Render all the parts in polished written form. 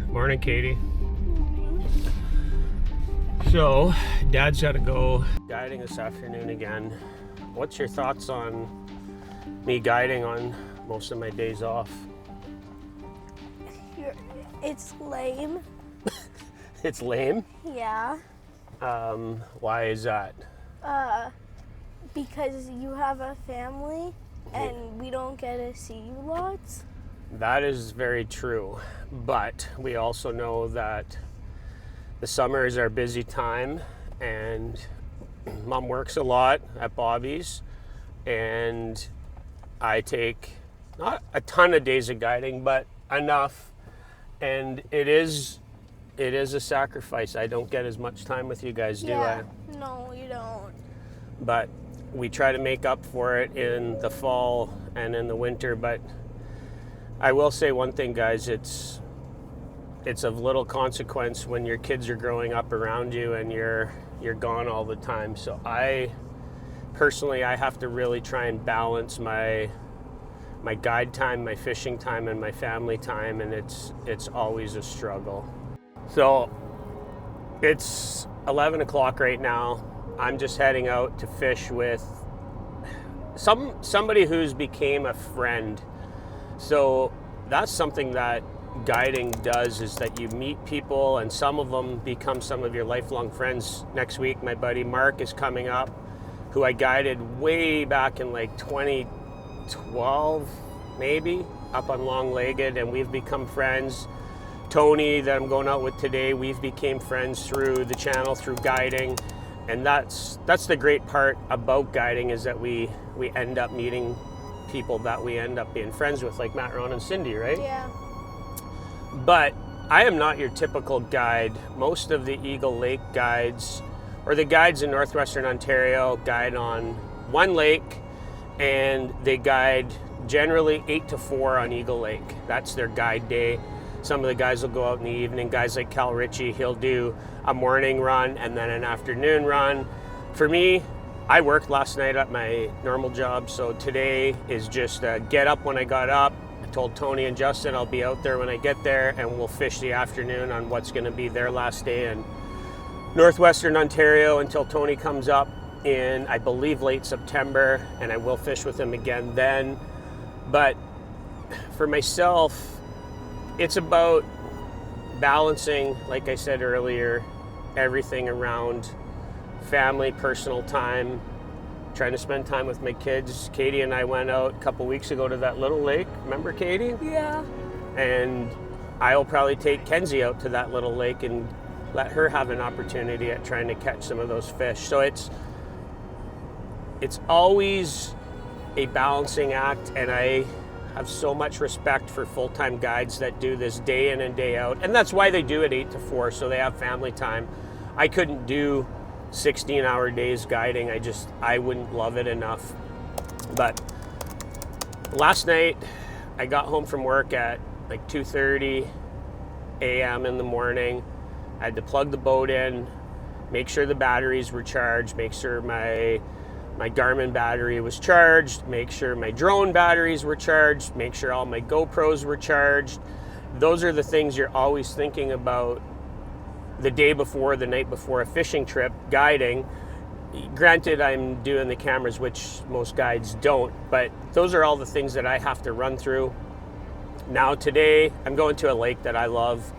Morning, Katie. So, Dad's got to go guiding this afternoon again. What's your thoughts on me guiding on most of my days off? It's lame. It's lame? Yeah. Why is that? Because you have a family and we don't get to see you lots. That is very true, but we also know that the summer is our busy time, and Mom works a lot at Bobby's, and I take not a ton of days of guiding, but enough, and it is a sacrifice. I don't get as much time with you guys, do I? No, you don't. But we try to make up for it in the fall and in the winter, but I will say one thing, guys, it's of little consequence when your kids are growing up around you and you're gone all the time. So I personally have to really try and balance my guide time, my fishing time, and my family time, and it's always a struggle. So it's 11 o'clock right now. I'm just heading out to fish with somebody who's became a friend. So that's something that guiding does, is that you meet people and some of them become some of your lifelong friends. Next week, my buddy Mark is coming up, who I guided way back in like 2012, maybe, up on Long-Legged, and we've become friends. Tony, that I'm going out with today, we've became friends through the channel, through guiding. And that's the great part about guiding, is that we end up meeting people that we end up being friends with, like Matt, Ron, and Cindy, right? Yeah. But I am not your typical guide. Most of the Eagle Lake guides, or the guides in Northwestern Ontario, guide on one lake, and they guide generally 8 to 4 on Eagle Lake. That's their guide day. Some of the guys will go out in the evening. Guys like Cal Ritchie, he'll do a morning run and then an afternoon run. For me, I worked last night at my normal job, so today is just get up when I got up. I told Tony and Justin I'll be out there when I get there, and we'll fish the afternoon on what's going to be their last day in Northwestern Ontario until Tony comes up in, I believe, late September, and I will fish with him again then. But for myself, it's about balancing, like I said earlier, everything around family, personal time, trying to spend time with my kids. Katie and I went out a couple weeks ago to that little lake. Remember, Katie? Yeah. And I'll probably take Kenzie out to that little lake and let her have an opportunity at trying to catch some of those fish. So it's always a balancing act, and I have so much respect for full-time guides that do this day in and day out. And that's why they do it 8 to 4, so they have family time. I couldn't do 16-hour days guiding. I wouldn't love it enough. But last night, I got home from work at like 2:30 a.m. in the morning. I had to plug the boat in, make sure the batteries were charged, make sure my Garmin battery was charged, make sure my drone batteries were charged, make sure all my GoPros were charged. Those are the things you're always thinking about the day before, the night before a fishing trip, guiding. Granted, I'm doing the cameras, which most guides don't, but those are all the things that I have to run through. Now today, I'm going to a lake that I love.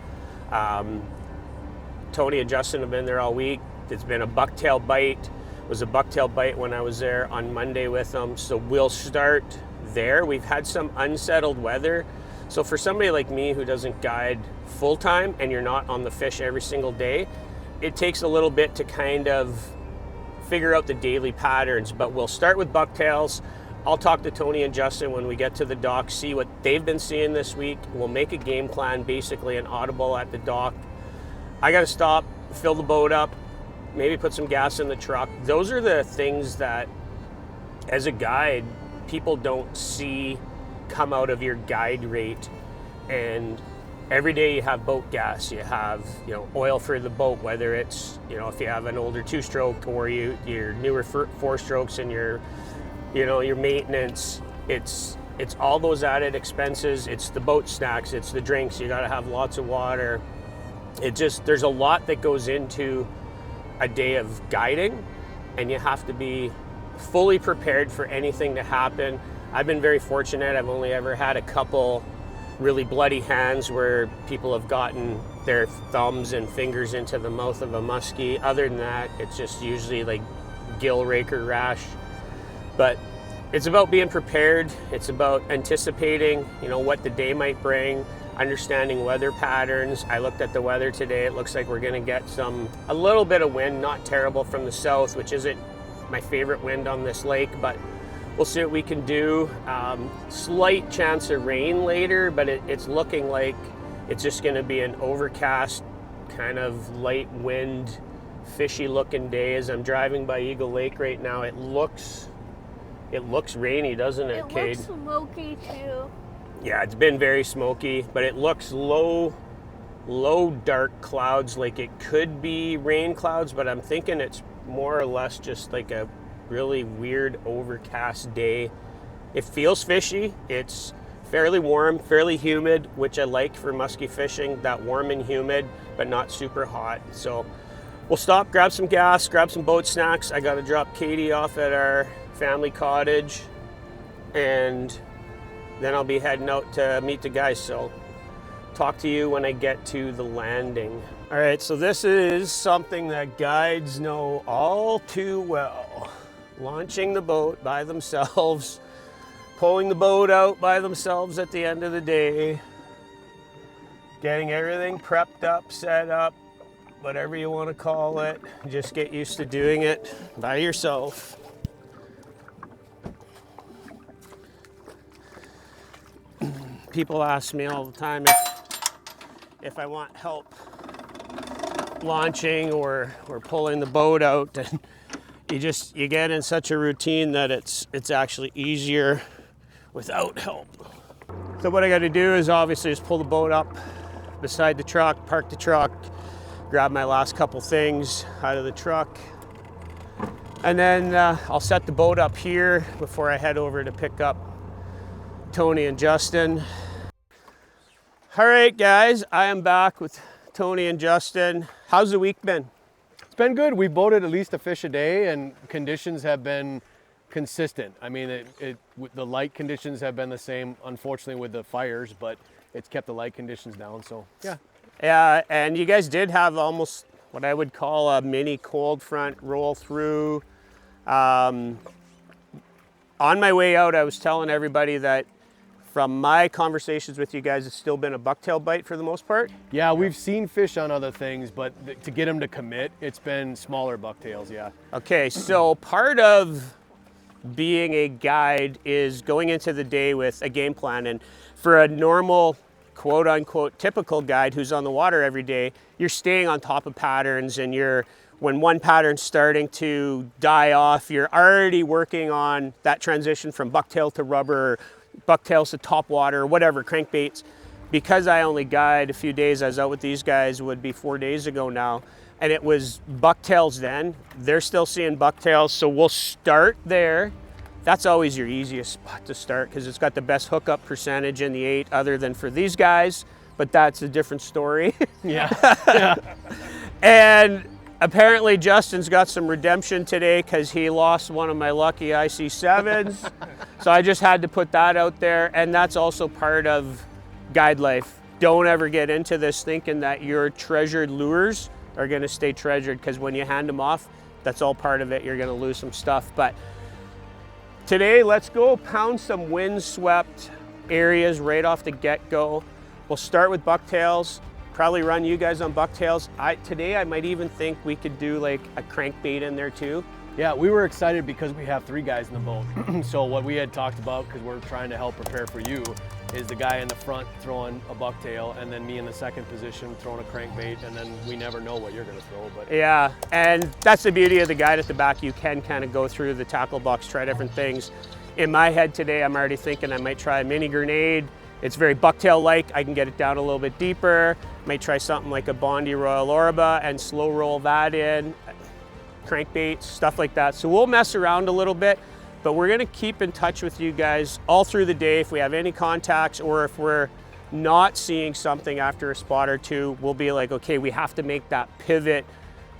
Tony and Justin have been there all week. It's been a bucktail bite. It was a bucktail bite when I was there on Monday with them. So we'll start there. We've had some unsettled weather. So for somebody like me who doesn't guide full time and you're not on the fish every single day, it takes a little bit to kind of figure out the daily patterns. But we'll start with bucktails. I'll talk to Tony and Justin when we get to the dock, see what they've been seeing this week. We'll make a game plan, basically an audible at the dock. I got to stop, fill the boat up, maybe put some gas in the truck. Those are the things that, as a guide, people don't see come out of your guide rate. And every day you have boat gas, you have, oil for the boat, whether it's, if you have an older 2-stroke or your newer 4-strokes and your maintenance. It's all those added expenses. It's the boat snacks, it's the drinks. You got to have lots of water. There's a lot that goes into a day of guiding, and you have to be fully prepared for anything to happen. I've been very fortunate. I've only ever had a couple really bloody hands where people have gotten their thumbs and fingers into the mouth of a muskie. Other than that, it's just usually like gill raker rash. But it's about being prepared. It's about anticipating, what the day might bring, understanding weather patterns. I looked at the weather today. It looks like we're going to get a little bit of wind, not terrible, from the south, which isn't my favorite wind on this lake, but we'll see what we can do. Slight chance of rain later, but it's looking like it's just going to be an overcast, kind of light wind, fishy looking day. As I'm driving by Eagle Lake right now, it looks rainy, doesn't it, Cade? It looks smoky too. Yeah, it's been very smoky, but it looks low dark clouds, like it could be rain clouds, but I'm thinking it's more or less just like a really weird overcast day. It feels fishy. It's fairly warm, fairly humid, which I like for musky fishing, that warm and humid, but not super hot. So we'll stop, grab some gas, grab some boat snacks. I got to drop Katie off at our family cottage, and then I'll be heading out to meet the guys. So talk to you when I get to the landing. All right, so this is something that guides know all too well. Launching the boat by themselves, pulling the boat out by themselves at the end of the day, getting everything prepped up, set up, whatever you want to call it. Just get used to doing it by yourself. People ask me all the time if I want help launching or pulling the boat out, and you get in such a routine that it's actually easier without help. So what I got to do is obviously just pull the boat up beside the truck, park the truck, grab my last couple things out of the truck, and then I'll set the boat up here before I head over to pick up Tony and Justin. All right, guys, I am back with Tony and Justin. How's the week been? It's been good. We boated at least a fish a day, and conditions have been consistent. I mean, the light conditions have been the same, unfortunately, with the fires, but it's kept the light conditions down, so yeah. Yeah, and you guys did have almost what I would call a mini cold front roll through. On my way out, I was telling everybody that from my conversations with you guys, it's still been a bucktail bite for the most part. Yeah, we've seen fish on other things, but to get them to commit, it's been smaller bucktails, yeah. Okay, so part of being a guide is going into the day with a game plan. And for a normal, quote unquote, typical guide who's on the water every day, you're staying on top of patterns, and when one pattern's starting to die off, you're already working on that transition from bucktail to rubber, bucktails to top water, whatever, crankbaits. Because I only guide a few days, I was out with these guys, would be 4 days ago now, and it was bucktails then. They're still seeing bucktails, so we'll start there. That's always your easiest spot to start because it's got the best hookup percentage in the 8 other than for these guys, but that's a different story. Yeah. Yeah. And apparently Justin's got some redemption today because he lost one of my lucky IC7s. So I just had to put that out there, and that's also part of guide life. don't ever get into this thinking that your treasured lures are going to stay treasured, because when you hand them off, that's all part of it. You're going to lose some stuff. But today, let's go pound some windswept areas right off the get-go. We'll start with bucktails, probably run you guys on bucktails. Today I might even think we could do like a crankbait in there too. Yeah, we were excited because we have 3 guys in the boat. So what we had talked about, because we're trying to help prepare for you, is the guy in the front throwing a bucktail, and then me in the second position throwing a crankbait, and then we never know what you're going to throw. But yeah, and that's the beauty of the guide at the back. You can kind of go through the tackle box, try different things. In my head today, I'm already thinking I might try a mini grenade. It's very bucktail-like. I can get it down a little bit deeper. Might try something like a Bondi Royal Orba and slow roll that in. Crankbaits, stuff like that. So we'll mess around a little bit, but we're gonna keep in touch with you guys all through the day. If we have any contacts, or if we're not seeing something after a spot or two, we'll be like, okay, we have to make that pivot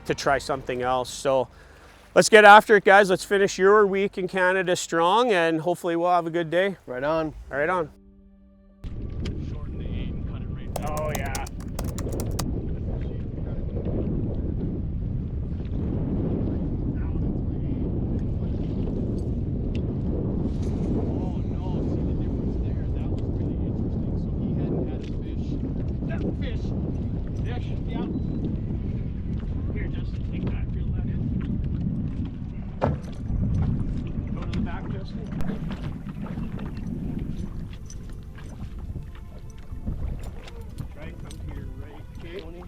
to try something else. So let's get after it, guys. Let's finish your week in Canada strong, and hopefully we'll have a good day. right on. Right on. Shorten the 8 and cut it right down. Oh yeah.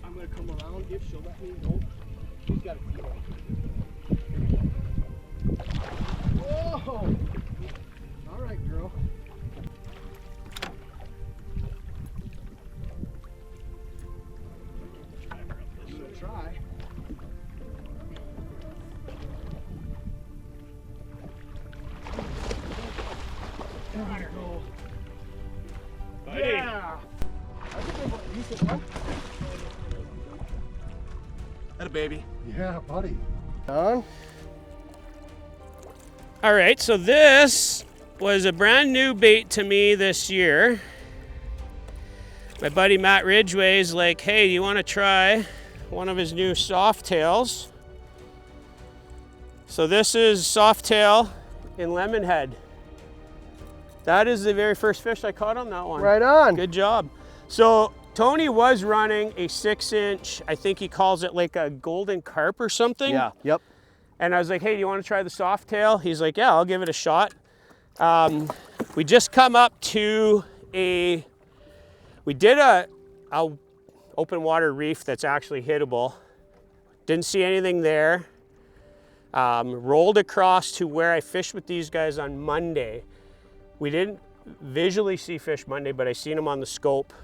I'm going to come around if she'll let me know. She's got a key on. Whoa! All right, girl. I'm going to try. There we go. Buddy. Yeah! I think I'm a decent one. That a baby. Yeah, buddy. On. All right, so this was a brand new bait to me this year. My buddy Matt Ridgway is like, hey, do you want to try one of his new soft tails? So this is soft tail in Lemonhead. That is the very first fish I caught on that one. Right on. Good job. So Tony was running a 6-inch, I think he calls it like a golden carp or something. Yeah, yep. And I was like, hey, do you want to try the soft tail? He's like, yeah, I'll give it a shot. We just come up to we did a open water reef that's actually hittable. Didn't see anything there. Rolled across to where I fished with these guys on Monday. We didn't visually see fish Monday, but I seen them on the scope.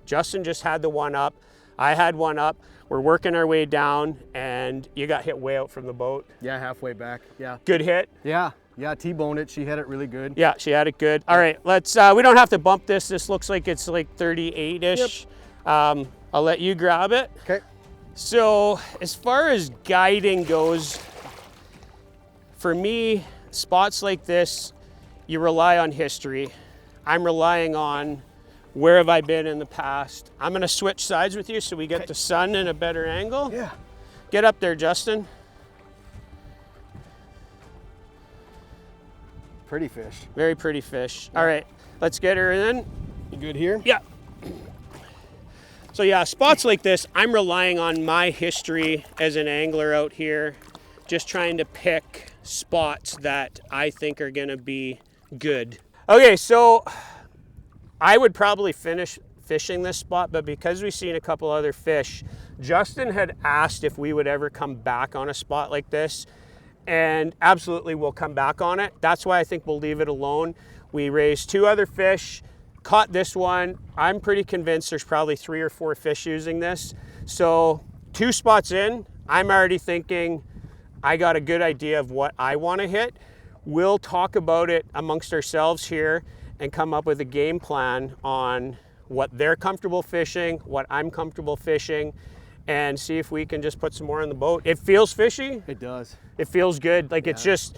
Justin just had the one up. I had one up. We're working our way down, and you got hit way out from the boat. Yeah, halfway back. Yeah. Good hit. Yeah. Yeah, T-boned it. She had it really good. Yeah, she had it good. All right, let's, we don't have to bump this. This looks like it's like 38-ish. I'll let you grab it. Okay. So as far as guiding goes, for me, spots like this, you rely on history. I'm relying on where have I been in the past. I'm gonna switch sides with you so we get the sun in a better angle. Yeah. Get up there, Justin. Pretty fish. Very pretty fish. All right, let's get her in. You good here? Yeah. So yeah, spots like this, I'm relying on my history as an angler out here, just trying to pick spots that I think are gonna be good. Okay, so I would probably finish fishing this spot, but because we've seen a couple other fish, Justin had asked if we would ever come back on a spot like this, and absolutely we'll come back on it. That's why I think we'll leave it alone. We raised 2 other fish, caught this one. I'm pretty convinced there's probably 3 or 4 fish using this. So 2 spots in, I'm already thinking I got a good idea of what I want to hit. We'll talk about it amongst ourselves here and come up with a game plan on what they're comfortable fishing, what I'm comfortable fishing, and see if we can just put some more in the boat. It feels fishy. It does. It feels good. Like it's just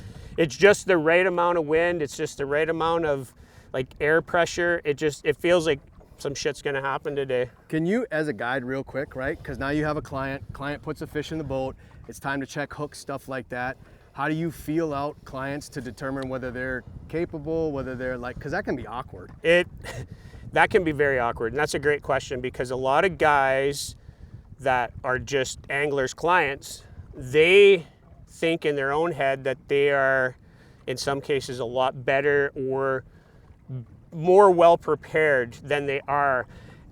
the right amount of wind. It's just the right amount of like air pressure. It feels like some shit's gonna happen today. Can you, as a guide real quick, right? Because now you have a client puts a fish in the boat, it's time to check hooks, stuff like that. How do you feel out clients to determine whether they're capable, whether they're like, because that can be awkward. That can be very awkward, and that's a great question, because a lot of guys that are just anglers' clients, they think in their own head that they are, in some cases, a lot better or more well prepared than they are.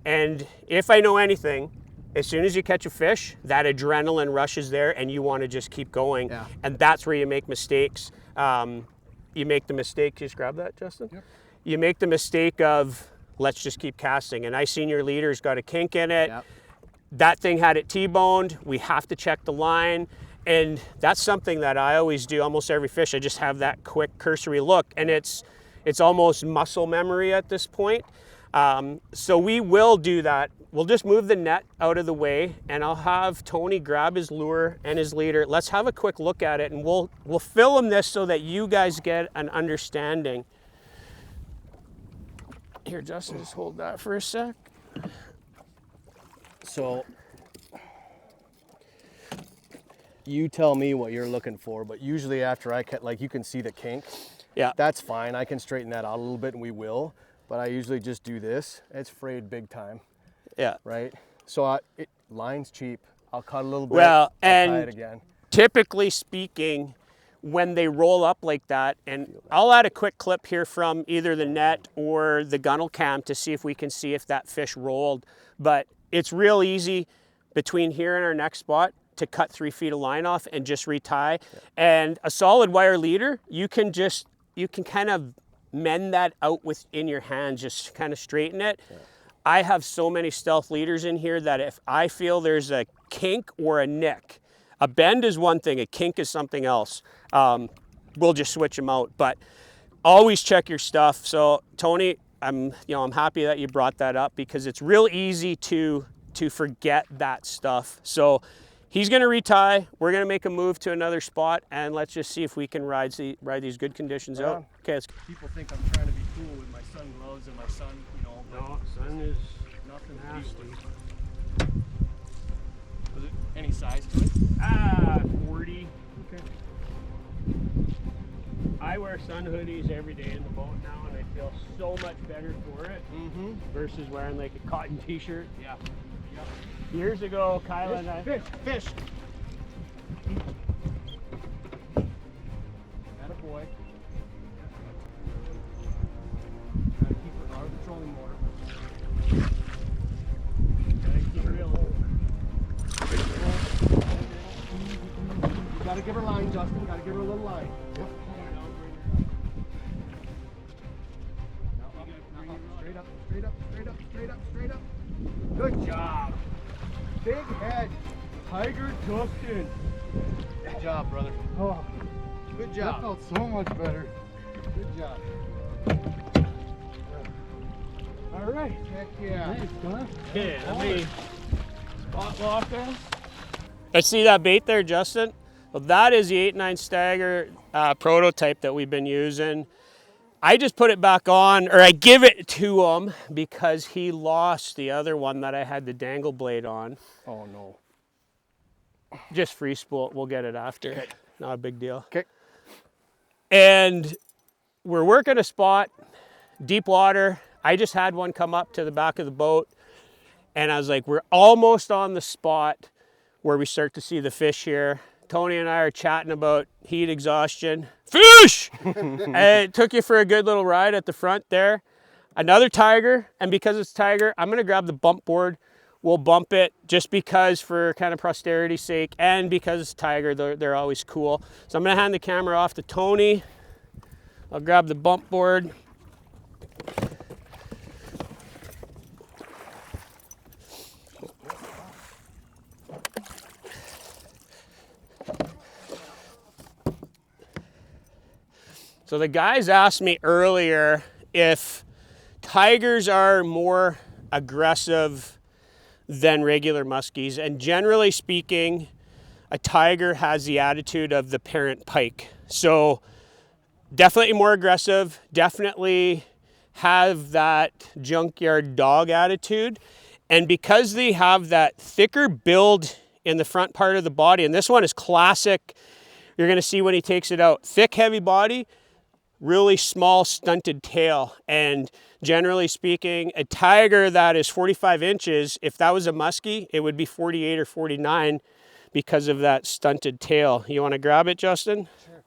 And if I know anything, as soon as you catch a fish, that adrenaline rush is there and you want to just keep going. Yeah. And that's where you make mistakes. You make the mistake, just grab that, Justin? Yep. You make the mistake of, let's just keep casting. And I seen your leader's got a kink in it. Yep. That thing had it T-boned. We have to check the line. And that's something that I always do almost every fish. I just have that quick cursory look, and it's almost muscle memory at this point. So we will do that. We'll just move the net out of the way, and I'll have Tony grab his lure and his leader. Let's have a quick look at it, and we'll film this so that you guys get an understanding. Here, Justin, just hold that for a sec. So you tell me what you're looking for, but usually after I catch, like you can see the kink. Yeah. That's fine. I can straighten that out a little bit, and we will. But I usually just do this. It's frayed big time. Yeah. Right? So line's cheap. I'll cut a little bit. Well, I'll and tie it again. Typically speaking, when they roll up like that, and I'll add a quick clip here from either the net or the gunnel cam to see if we can see if that fish rolled. But it's real easy between here and our next spot to cut 3 feet of line off and just retie. Yeah. And a solid wire leader, you can kind of mend that out within your hand, just kind of straighten it. Yeah. I have so many stealth leaders in here that if I feel there's a kink or a nick, a bend is one thing, a kink is something else. We'll just switch them out, but always check your stuff. So Tony, I'm happy that you brought that up, because it's real easy to forget that stuff. So he's gonna retie, we're gonna make a move to another spot, and let's just see if we can ride these good conditions out. Okay, let's... People think I'm trying to be cool with my sun gloves and my sun, No, sun is nothing nasty. Was it any size to it? 40. Okay. I wear sun hoodies every day in the boat now, and I feel so much better for it versus wearing like a cotton t-shirt. Yeah. Years ago, Kyla and I... Fish! Attaboy. Gotta keep her out of the trolling motor. Gotta keep it real. You gotta give her line, Justin. Gotta give her a little line. Yep. Straight up, straight up, straight up, straight up, straight up. Good job. Big head. Tiger Justin. Good job, brother. Oh, good job. that felt so much better. Good job. All right. Heck yeah. Thanks, Don. Okay, let me spot lock there. I see that bait there, Justin. Well, that is the 8-9 stagger prototype that we've been using. I just put it back on, or I give it to him because he lost the other one that I had the dangle blade on. Oh no. Just free spool, we'll get it after. Okay. Not a big deal. Okay. And we're working a spot, deep water. I just had one come up to the back of the boat, and I was like, we're almost on the spot where we start to see the fish here. Tony and I are chatting about heat exhaustion. Fish! And it took you for a good little ride at the front there. Another tiger, and because it's tiger, I'm gonna grab the bump board. We'll bump it just because, for kind of posterity's sake, and because it's tiger, they're always cool. So I'm gonna hand the camera off to Tony. I'll grab the bump board. So the guys asked me earlier if tigers are more aggressive than regular muskies, and generally speaking, a tiger has the attitude of the parent pike. So definitely more aggressive, definitely have that junkyard dog attitude. And because they have that thicker build in the front part of the body, and this one is classic, you're gonna see when he takes it out, thick, heavy body, really small, stunted tail. And generally speaking, a tiger that is 45 inches, if that was a muskie, it would be 48 or 49 because of that stunted tail. You wanna grab it, Justin? Sure.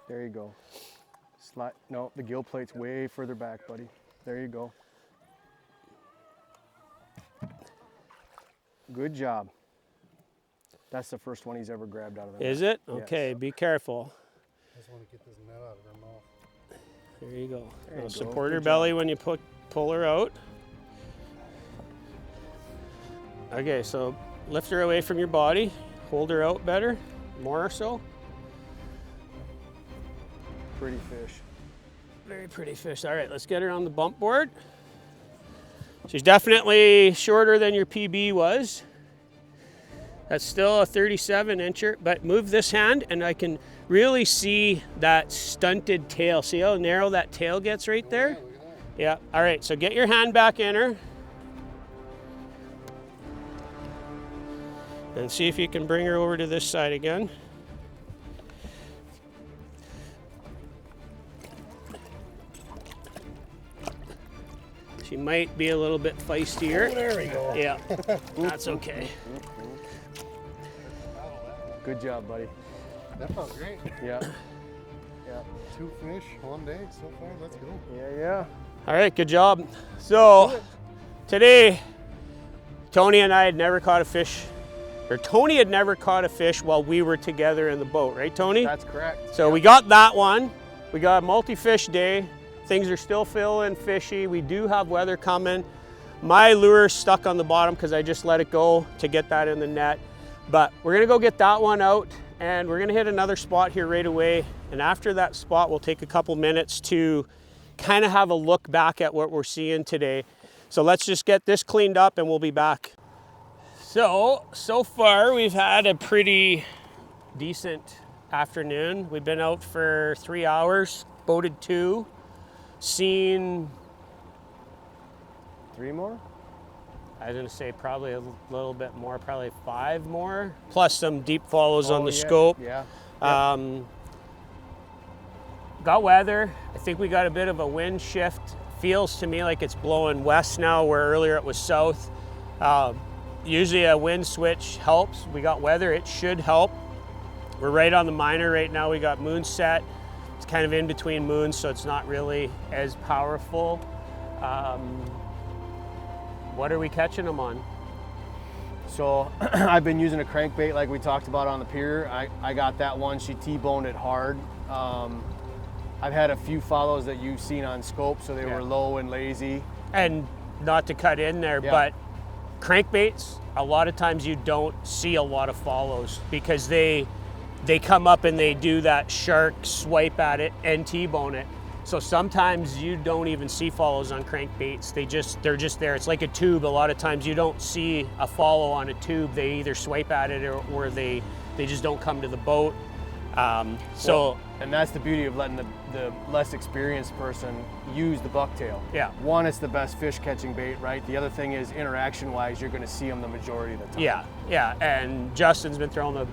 There you go. Slide. No, the gill plate's way further back, buddy. There you go. Good job. That's the first one he's ever grabbed out of the net. Is it? Yes. Okay, be careful. I just want to get this net out of her mouth. There you go. There you Now go. support Good her job. belly when you pull her out. Okay, so lift her away from your body. Hold her out better, more or so. Pretty fish. Very pretty fish. All right, let's get her on the bump board. She's definitely shorter than your PB was. That's still a 37 incher, but move this hand and I can really see that stunted tail. See how narrow that tail gets right there? Yeah, all right, so get your hand back in her. And see if you can bring her over to this side again. She might be a little bit feistier. Oh, there we go. Yeah, that's okay. Good job, buddy. That felt great. Yeah. Yeah. 2 fish, 1 day so far. Let's go. Yeah. All right, good job. So today, Tony and I had never caught a fish, or Tony had never caught a fish while we were together in the boat, right, Tony? That's correct. So we got that one. We got a multi-fish day. Things are still feeling fishy. We do have weather coming. My lure's stuck on the bottom because I just let it go to get that in the net. But we're gonna go get that one out and we're gonna hit another spot here right away. And after that spot, we'll take a couple minutes to kind of have a look back at what we're seeing today. So let's just get this cleaned up and we'll be back. So far we've had a pretty decent afternoon. We've been out for 3 hours, boated 2. Seen 3 more? I was gonna say probably a little bit more, probably 5 more, plus some deep follows on the scope. Yeah. Got weather. I think we got a bit of a wind shift. Feels to me like it's blowing west now, where earlier it was south. Usually a wind switch helps. We got weather, it should help. We're right on the minor right now. We got moon set. It's kind of in between moons, so it's not really as powerful. What are we catching them on? So I've been using a crankbait like we talked about on the pier. I got that one, she T-boned it hard. I've had a few follows that you've seen on scope, so they were low and lazy. And not to cut in there, but crankbaits, a lot of times you don't see a lot of follows because they come up and they do that shark swipe at it and T-bone it. So sometimes you don't even see follows on crankbaits. They're just there. It's like a tube. A lot of times you don't see a follow on a tube. They either swipe at it or they just don't come to the boat. And that's the beauty of letting the less experienced person use the bucktail. Yeah. One, it's the best fish catching bait, right? The other thing is interaction wise, you're going to see them the majority of the time. Yeah. And Justin's been throwing the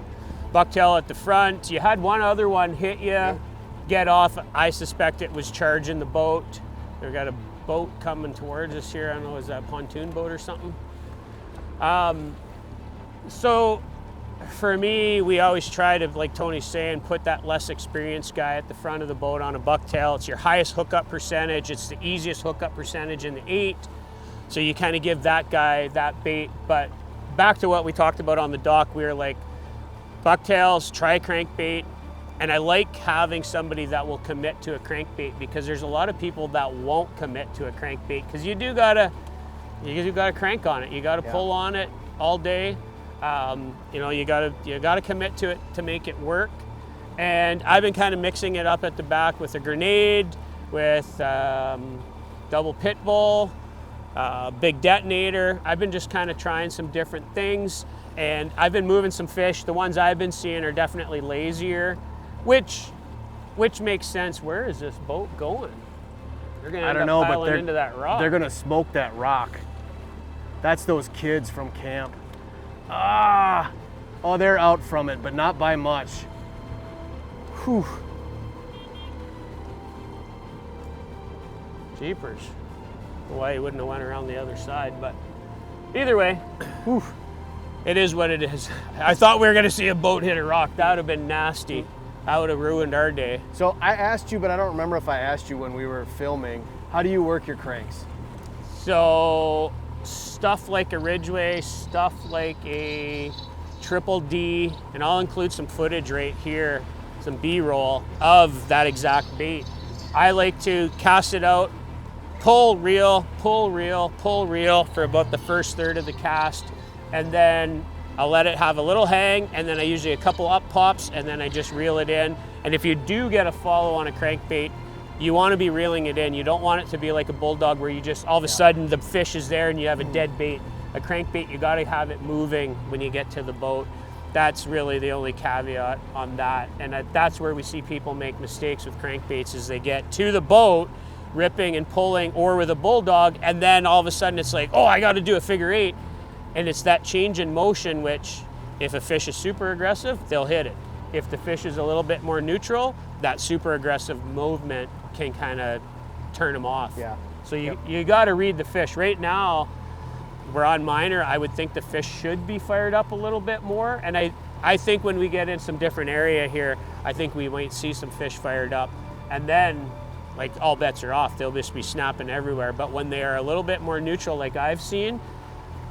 bucktail at the front. You had one other one hit you, get off. I suspect it was charging the boat. We've got a boat coming towards us here. I don't know, is that a pontoon boat or something? So for me, we always try to, like Tony's saying, put that less experienced guy at the front of the boat on a bucktail. It's your highest hookup percentage. It's the easiest hookup percentage in the 8. So you kind of give that guy that bait. But back to what we talked about on the dock, we were like, bucktails, try crankbait. And I like having somebody that will commit to a crankbait because there's a lot of people that won't commit to a crankbait because you do gotta crank on it. You gotta pull on it. all day. You know, you gotta commit to it to make it work. And I've been kind of mixing it up at the back with a grenade, with double pit bull, big detonator. I've been just kind of trying some different things, and I've been moving some fish. The ones I've been seeing are definitely lazier, which makes sense. Where is this boat going? They're gonna end up piling into that rock. They're gonna smoke that rock. That's those kids from camp. Ah! Oh, they're out from it, but not by much. Whew. Jeepers. Why he wouldn't have went around the other side, but either way, whew, it is what it is. I thought we were gonna see a boat hit a rock. That would have been nasty. That would have ruined our day. So I asked you, but I don't remember if I asked you when we were filming, how do you work your cranks? So stuff like a Ridgeway, stuff like a Triple D, and I'll include some footage right here, some B-roll of that exact bait. I like to cast it out, pull, reel, pull, reel, pull, reel for about the first third of the cast, and then I'll let it have a little hang, and then I usually a couple up pops, and then I just reel it in. And if you do get a follow on a crankbait, you want to be reeling it in. You don't want it to be like a bulldog where you just all of a sudden the fish is there and you have a dead bait. A crankbait, you got to have it moving when you get to the boat. That's really the only caveat on that. And that's where we see people make mistakes with crankbaits, is they get to the boat ripping and pulling, or with a bulldog, and then all of a sudden it's like, oh, I got to do a figure eight. And it's that change in motion, which if a fish is super aggressive, they'll hit it. If the fish is a little bit more neutral, that super aggressive movement can kind of turn them off. Yeah. So you got to read the fish. Right now, we're on minor. I would think the fish should be fired up a little bit more. And I think when we get in some different area here, I think we might see some fish fired up. And then, like, all bets are off. They'll just be snapping everywhere. But when they are a little bit more neutral, like I've seen,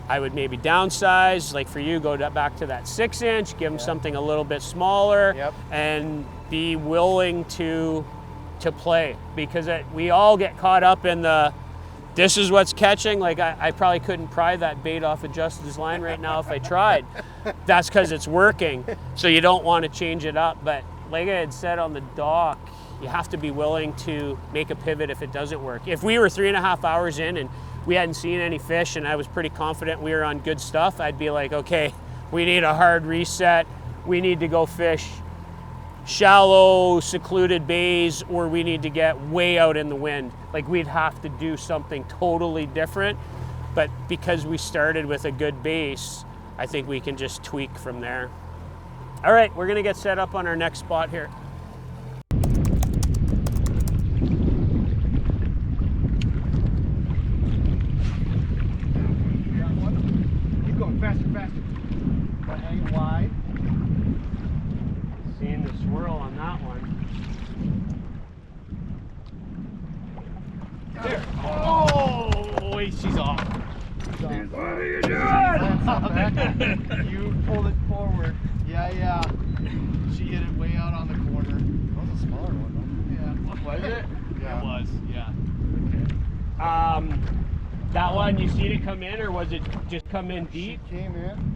I would maybe downsize, like for you, go back to that 6-inch, give them something a little bit smaller, and be willing to play, because we all get caught up in the, this is what's catching. Like I probably couldn't pry that bait off of Justin's line right now if I tried. That's because it's working, so you don't want to change it up. But like I had said on the dock, you have to be willing to make a pivot if it doesn't work. If we were 3.5 hours in and we hadn't seen any fish and I was pretty confident we were on good stuff, I'd be like, okay, we need a hard reset. We need to go fish shallow, secluded bays, or we need to get way out in the wind. Like, we'd have to do something totally different. But because we started with a good base, I think we can just tweak from there. All right, we're gonna get set up on our next spot here. Faster, faster. But hang wide. Seeing the swirl on that one. There. Oh, she's off. What are you doing? You pulled it forward. Yeah. She hit it way out on the corner. That was a smaller one, Yeah. Was it? Yeah. It was, yeah. That one, you seen it come in, or was it just come in deep? She came in.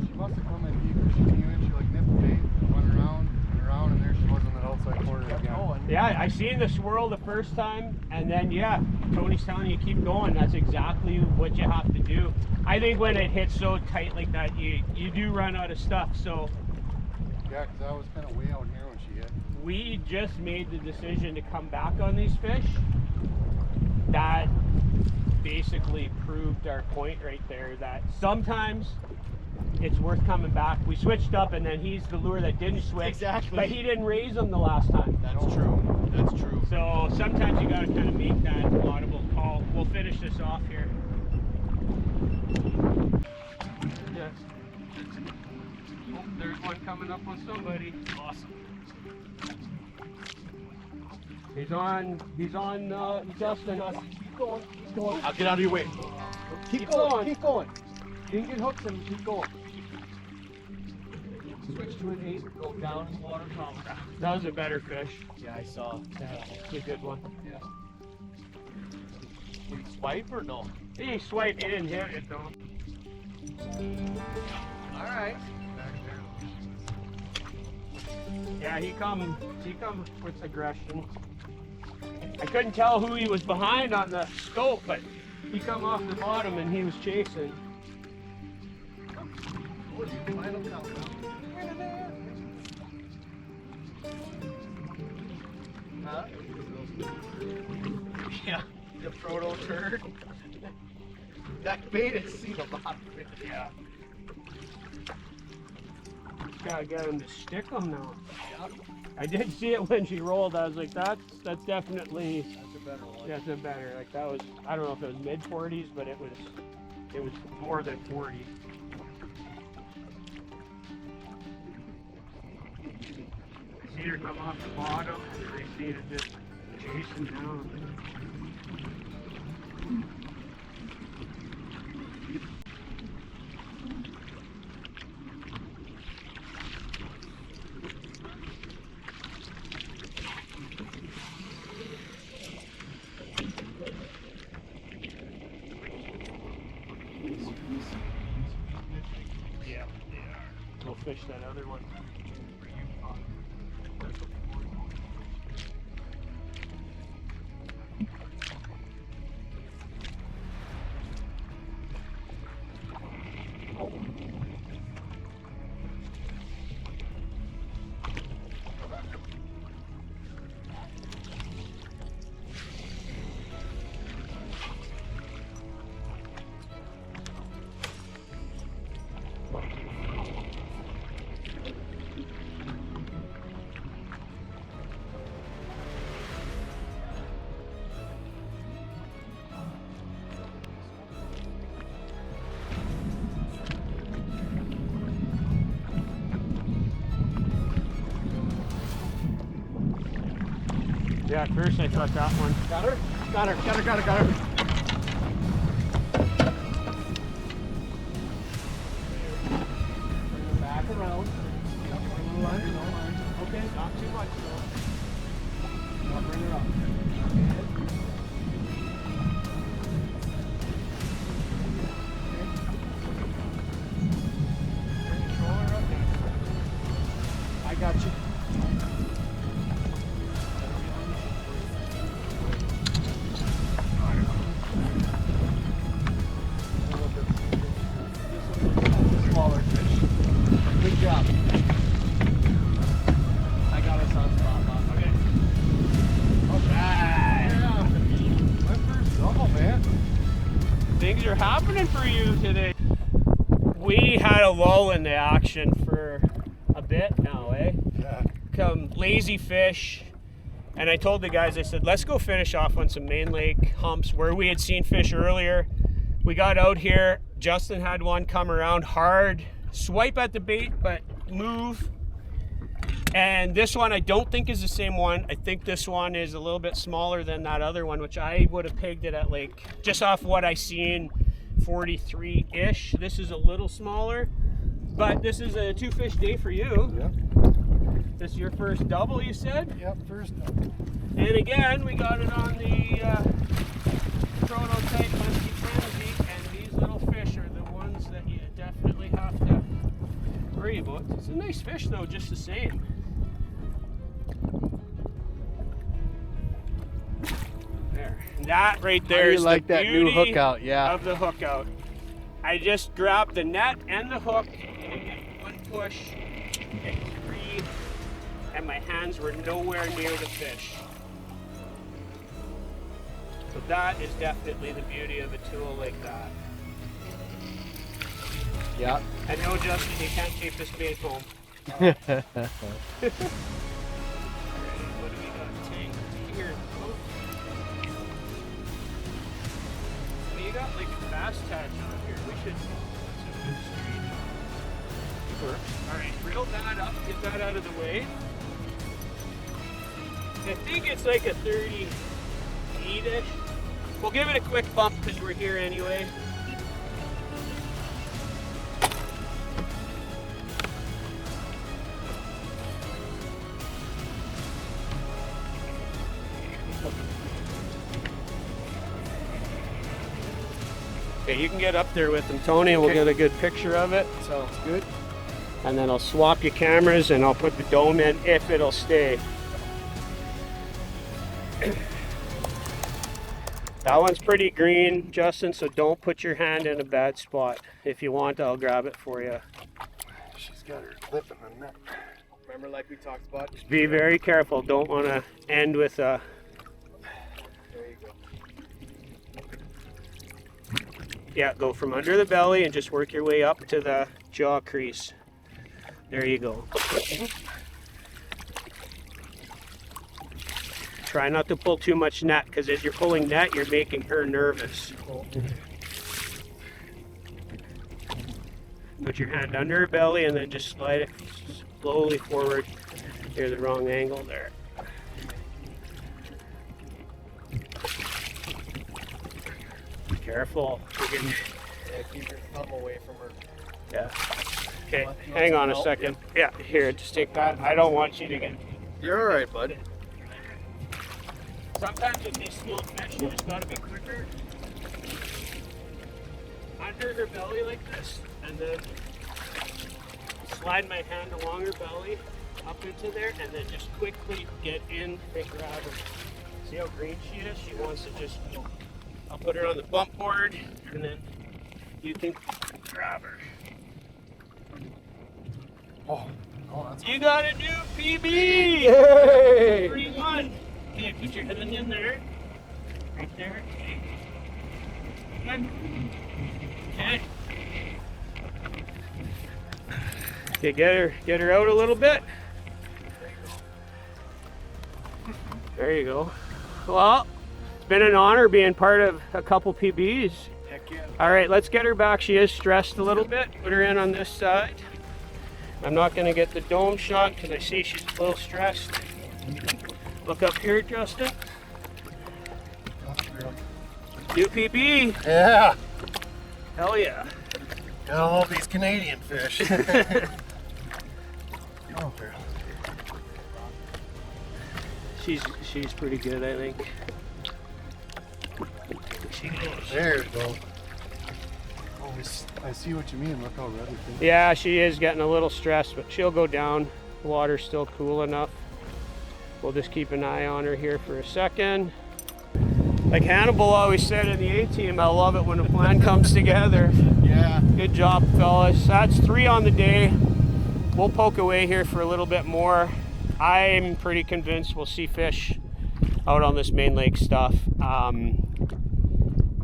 She must have come in deep. She came in, she like nipped the bait, went around, and there she was on that outside corner again. Yeah, I seen the swirl the first time, and then Tony's telling you keep going. That's exactly what you have to do. I think when it hits so tight like that, you do run out of stuff. So Yeah, because I was kind of way out here when she hit. we just made the decision to come back on these fish. That basically proved our point right there, that sometimes it's worth coming back. We switched up, and then he's the lure that didn't switch. Exactly. But he didn't raise them the last time. That's true. That's true. So sometimes you got to kind of make that audible call. We'll finish this off here. Yes. Oh, there's one coming up on somebody. Awesome. He's on Justin. Keep going. I'll get out of your way. Keep going. Keep going. You can get hooks and keep going. Switch to an 8. Go down in water column. That was a better fish. Yeah, I saw. It's a good one. Yeah. Did he swipe or no? He swiped. He didn't hit it though. All right. Back there. Yeah, he come with aggression. I couldn't tell who he was behind on the scope, but he come off the bottom and he was chasing. Final countdown. Huh? Yeah, the proto turd. That bait has seen a lot of it. Yeah. Gotta get him to stick him now. I did see it when she rolled. I was like, that's definitely. That's a better one. That's a better. Like that was. I don't know if it was mid 40s, but it was more than 40. See her come off the bottom, and they see it just chasing down. Yeah, they are. We'll fish that other one. Yeah, at first I thought that one. Got her? Got her, got her, got her, got her. Bring her back around. Okay, not too much though. Now bring her up. I got you. Smaller fish. Good job. I got us on spot, Bob. Okay. Alright. Yeah. My first double, man. Things are happening for you today. We had a lull in the action for a bit now, eh? Yeah. Come lazy fish. And I told the guys, I said, let's go finish off on some main lake humps where we had seen fish earlier. We got out here. Justin had one come around hard, swipe at the bait, but move. And this one I don't think is the same one. I think this one is a little bit smaller than that other one, which I would have pegged it at like, just off what I seen, 43-ish. This is a little smaller, but this is a 2-fish day for you. Yep. This is your first double, you said? Yep, first double. And again, we got it on the prototype Musky Frenzy, and these little fish are the ones that you definitely have to worry about. It's a nice fish though, just the same. There. And that right there is like the that new beauty hook out, yeah. of the hook out. I just grabbed the net and the hook, and one push, it's free, and my hands were nowhere near the fish. So that is definitely the beauty of a tool like that. Yeah. And no, Justin, you can't take this bait home. What do we got? Tank here. Well, you got like a fast touch on here. We should. All right, reel that up. Get that out of the way. I think it's like a 30 feet-ish. We'll give it a quick bump because we're here anyway. Okay, you can get up there with him, Tony, and we'll get a good picture of it. Sounds good. And then I'll swap your cameras and I'll put the dome in if it'll stay. That one's pretty green, Justin, so don't put your hand in a bad spot. If you want, I'll grab it for you. She's got her lip in the neck. Remember, like we talked about? Just be very careful. Don't want to end with a... There you go. Yeah, go from under the belly and just work your way up to the jaw crease. There you go. Try not to pull too much net, because as you're pulling net, you're making her nervous. Put your hand under her belly and then just slide it slowly forward. You're the wrong angle there. Careful. Yeah, keep your thumb away from her. Yeah. Okay, hang on a second. Yeah, here, just take that. I don't want you to get... You're all right, bud. Sometimes with these small fish, you just gotta be quicker. Under her belly like this, and then slide my hand along her belly up into there, and then just quickly get in and grab her. See how green she is? She wants to just... I'll put her on the bump board, and then you can grab her. Oh, that's You got a new PB! Yay! 3-1. Okay, put your hand in there. Right there. Okay. Good. Okay. Okay, get her out a little bit. There you go. Well, it's been an honor being part of a couple PBs. Heck yeah. All right, let's get her back. She is stressed a little bit. Put her in on this side. I'm not going to get the dome shot because I see she's a little stressed. Look up here, Justin. New PB. Yeah. Hell yeah. Got all these Canadian fish. Oh, there. She's pretty good, I think. She goes. There you go. Oh, I see what you mean. Look how red it is. Yeah, she is getting a little stressed, but she'll go down. The water's still cool enough. We'll just keep an eye on her here for a second. Like Hannibal always said in the A-team, I love it when a plan comes together. Yeah. Good job, fellas. That's 3 on the day. We'll poke away here for a little bit more. I'm pretty convinced we'll see fish out on this main lake stuff.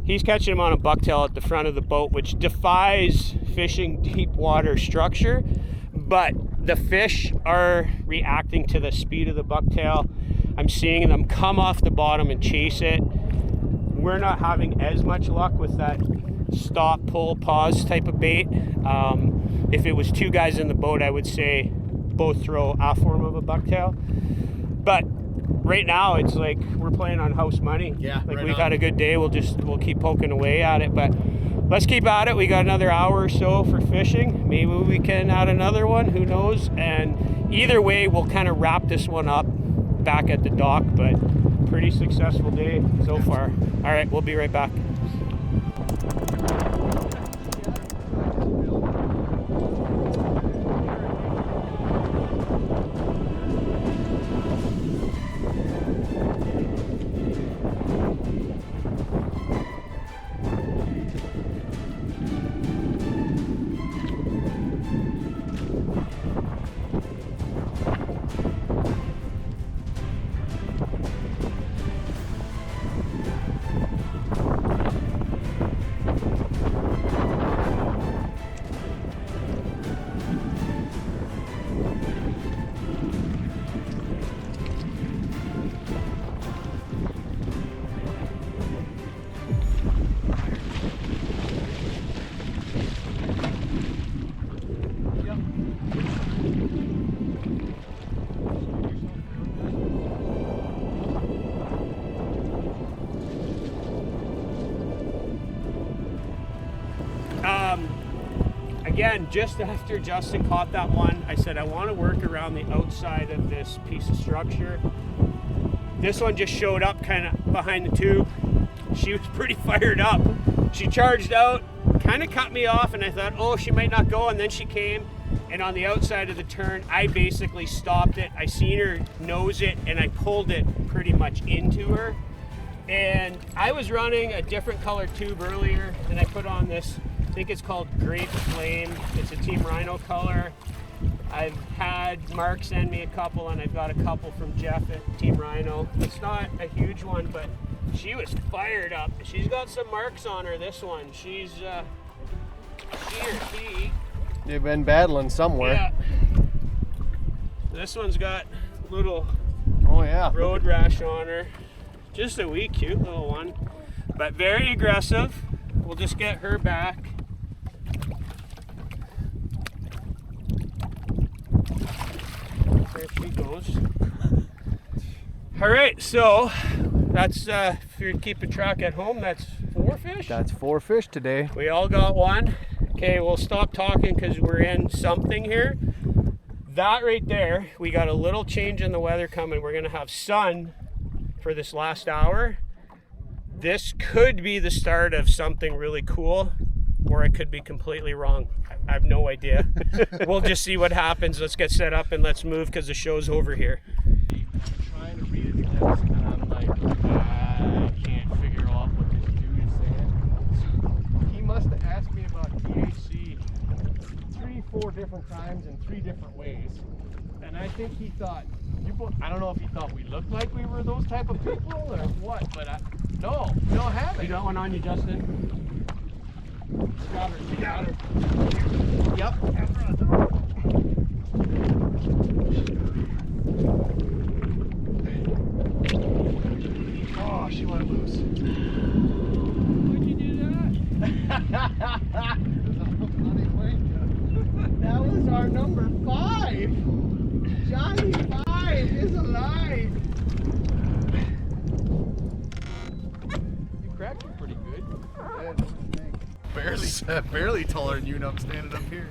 He's catching them on a bucktail at the front of the boat, which defies fishing deep water structure, but the fish are reacting to the speed of the bucktail. I'm seeing them come off the bottom and chase it. We're not having as much luck with that stop, pull, pause type of bait. If it was 2 guys in the boat, I would say both throw a form of a bucktail. But right now, it's like we're playing on house money. Yeah, like right we've on. had a good day. We'll keep poking away at it. But let's keep at it. We got another hour or so for fishing. Maybe we can add another one. Who knows? And either way, we'll kind of wrap this one up back at the dock. But pretty successful day so far. All right, we'll be right back. Again, just after Justin caught that one, I said I want to work around the outside of this piece of structure. This one just showed up kind of behind the tube. She was pretty fired up. she charged out, kind of cut me off, and I thought, oh, she might not go, and then she came, and on the outside of the turn, I basically stopped it. I seen her nose it, and I pulled it pretty much into her. And I was running a different color tube earlier, and I put on this, I think it's called Great Flame. It's a Team Rhino color. I've had Mark send me a couple, and I've got a couple from Jeff at Team Rhino. It's not a huge one, but she was fired up. She's got some marks on her, this one. She or he. They've been battling somewhere. Yeah. This one's got little Oh yeah. road rash on her. Just a wee cute little one, but very aggressive. We'll just get her back. There she goes. All right, so that's, if you're keeping track at home, that's 4 fish? That's 4 fish today. We all got one. Okay, we'll stop talking because we're in something here. That right there, we got a little change in the weather coming. We're gonna have sun for this last hour. This could be the start of something really cool, or I could be completely wrong. I have no idea. We'll just see what happens. Let's get set up and let's move because the show's over here. I'm trying to read his text and I'm like, I can't figure out what this dude is saying. He must have asked me about THC 3-4 different times in 3 different ways. And I think he thought, I don't know if he thought we looked like we were those type of people or what, but no, we don't have it. You got one on you, Justin? Got her, got her. Yep. Oh, she went loose. Why'd you do that? That was our number 5. Johnny 5 is alive. You cracked it pretty good. Barely taller than you, and I'm standing up here.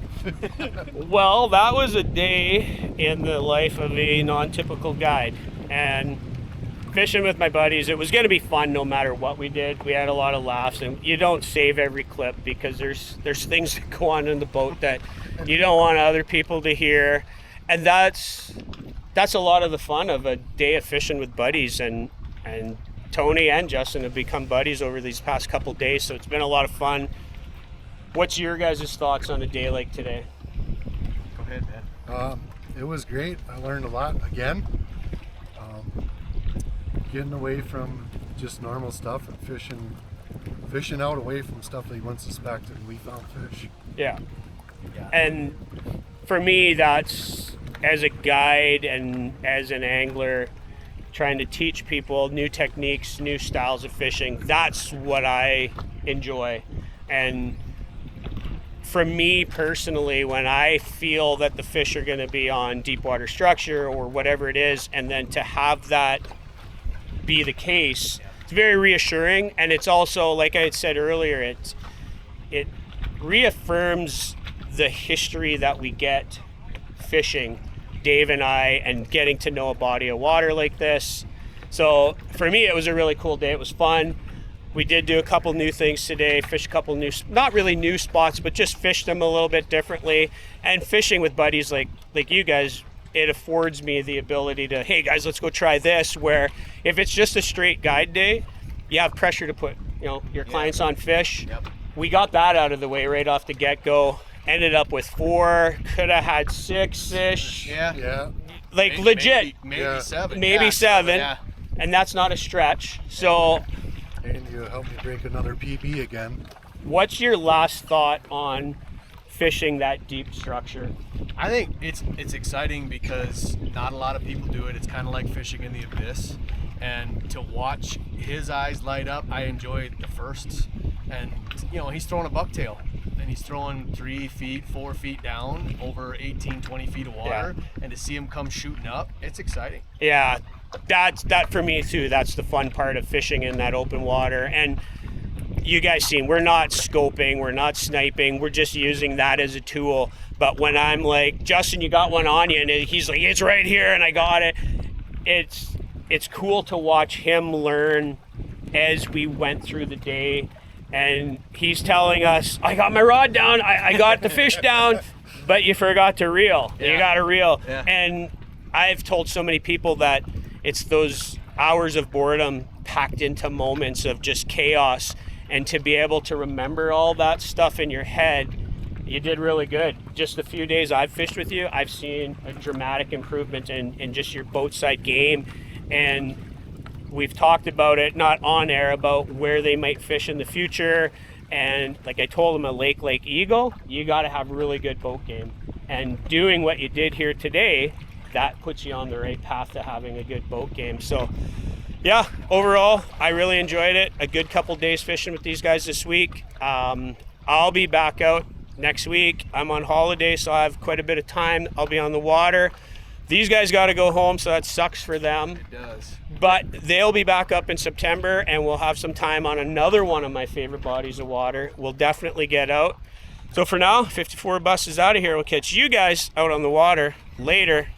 Well, that was a day in the life of a non-typical guide, and fishing with my buddies, it was going to be fun no matter what we did. We had a lot of laughs, and you don't save every clip because there's things that go on in the boat that you don't want other people to hear, and that's a lot of the fun of a day of fishing with buddies. And Tony and Justin have become buddies over these past couple days, so it's been a lot of fun. What's your guys' thoughts on a day like today? Go ahead, man. It was great. I learned a lot again. Getting away from just normal stuff and fishing out away from stuff that you wouldn't suspect, and we found fish. Yeah. And for me, that's, as a guide and as an angler, trying to teach people new techniques, new styles of fishing, that's what I enjoy. And for me personally, when I feel that the fish are going to be on deep water structure or whatever it is, and then to have that be the case, it's very reassuring. And it's also, like I had said earlier, it reaffirms the history that we get fishing, Dave and I, and getting to know a body of water like this. So for me, it was a really cool day. It was fun. We did do a couple new things today, fish a couple new, not really new spots, but just fish them a little bit differently. And fishing with buddies like you guys, it affords me the ability to, hey guys, let's go try this, where if it's just a straight guide day, you have pressure to put, your clients on fish. Yep. We got that out of the way right off the get-go. Ended up with 4, could have had 6 fish. Yeah. Like legit. Maybe Yeah. 7. Maybe Yeah, 7. Yeah. And that's not a stretch. So And you helped me break another PB again. what's your last thought on fishing that deep structure? I think it's exciting because not a lot of people do it. It's kind of like fishing in the abyss, and to watch his eyes light up, I enjoy the firsts. And he's throwing a bucktail, and he's throwing 3 feet, 4 feet down over 18, 20 feet of water, and to see him come shooting up, it's exciting. Yeah, that for me too. That's the fun part of fishing in that open water. And you guys seen, we're not scoping, we're not sniping, we're just using that as a tool. But when I'm like, Justin, you got one on you, and he's like, it's right here, and I got it. It's cool to watch him learn as we went through the day and he's telling us, I got my rod down, I got the fish down, but you forgot to reel. Yeah. You got to reel. Yeah. And I've told so many people that it's those hours of boredom packed into moments of just chaos, and to be able to remember all that stuff in your head, you did really good. Just the few days I've fished with you, I've seen a dramatic improvement in just your boat side game. And we've talked about it, not on air, about where they might fish in the future. And like I told them, a Lake Eagle, you got to have really good boat game. And doing what you did here today, that puts you on the right path to having a good boat game. So yeah, overall, I really enjoyed it. A good couple days fishing with these guys this week. I'll be back out next week. I'm on holiday, so I have quite a bit of time. I'll be on the water. These guys got to go home, so that sucks for them. It does. But they'll be back up in September, and we'll have some time on another one of my favorite bodies of water. We'll definitely get out. So for now, 54 Bus is out of here. We'll catch you guys out on the water later.